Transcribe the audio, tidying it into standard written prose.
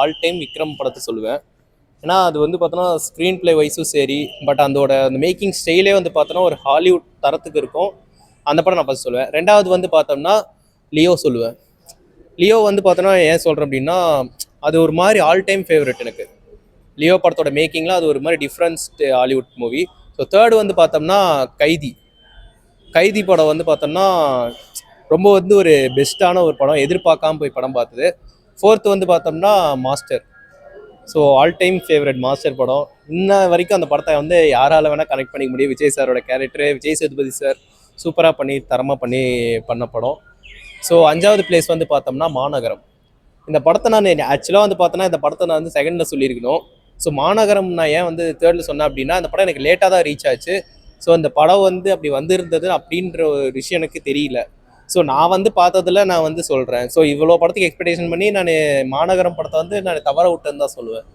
All time Vikram படத்தை சொல்லுவேன். ஏன்னா அது வந்து பார்த்தோன்னா ஸ்க்ரீன் பிளே வைஸும் சரி, பட் அந்த மேக்கிங் ஸ்டைலே வந்து பார்த்தோன்னா ஒரு ஹாலிவுட் தரத்துக்கு இருக்கும். அந்த படம் நான் ஃபஸ்ட் சொல்லுவேன். ரெண்டாவது வந்து பார்த்தோம்னா லியோ சொல்லுவேன். லியோ வந்து பார்த்தோன்னா ஏன் சொல்கிறேன் அப்படின்னா, அது ஒரு மாதிரி ஆல் டைம் ஃபேவரட் எனக்கு. லியோ படத்தோட மேக்கிங்கில் அது ஒரு மாதிரி difference Hollywood movie. So third வந்து பார்த்தோம்னா கைதி. கைதி படம் வந்து பார்த்தோம்னா ரொம்ப வந்து ஒரு பெஸ்ட்டான ஒரு படம், எதிர்பார்க்காம போய் படம் பார்த்தது. ஃபோர்த்து வந்து பார்த்தோம்னா master. So all time favourite master படம். இன்ன வரைக்கும் அந்த படத்தை வந்து யாரால வேணால் கனெக்ட் பண்ணிக்க முடியும். விஜய் சாரோட கேரக்டரு, விஜய் சேதுபதி சார் சூப்பராக பண்ணி தரமாக பண்ண படம். ஸோ 5வது பிளேஸ் வந்து பார்த்தோம்னா மாநகரம். இந்த படத்தை நான் ஆக்சுவலாக வந்து பார்த்தோன்னா இந்த படத்தை நான் வந்து செகண்டில் சொல்லியிருக்கணும். ஸோ மாநகரம் நான் ஏன் வந்து தேர்டில் சொன்னேன் அப்படின்னா, அந்த படம் எனக்கு லேட்டாக தான் ரீச் ஆச்சு. ஸோ அந்த படம் வந்து அப்படி வந்திருந்தது அப்படின்ற ஒரு விஷயம் எனக்கு தெரியல. ஸோ நான் வந்து பார்த்ததில் நான் வந்து சொல்கிறேன். ஸோ இவ்வளோ படத்துக்கு எக்ஸ்பெக்டேஷன் பண்ணி நான் மாநகரம் படத்தை வந்து நான் தவற விட்டேன்னு தான் சொல்லுவேன்.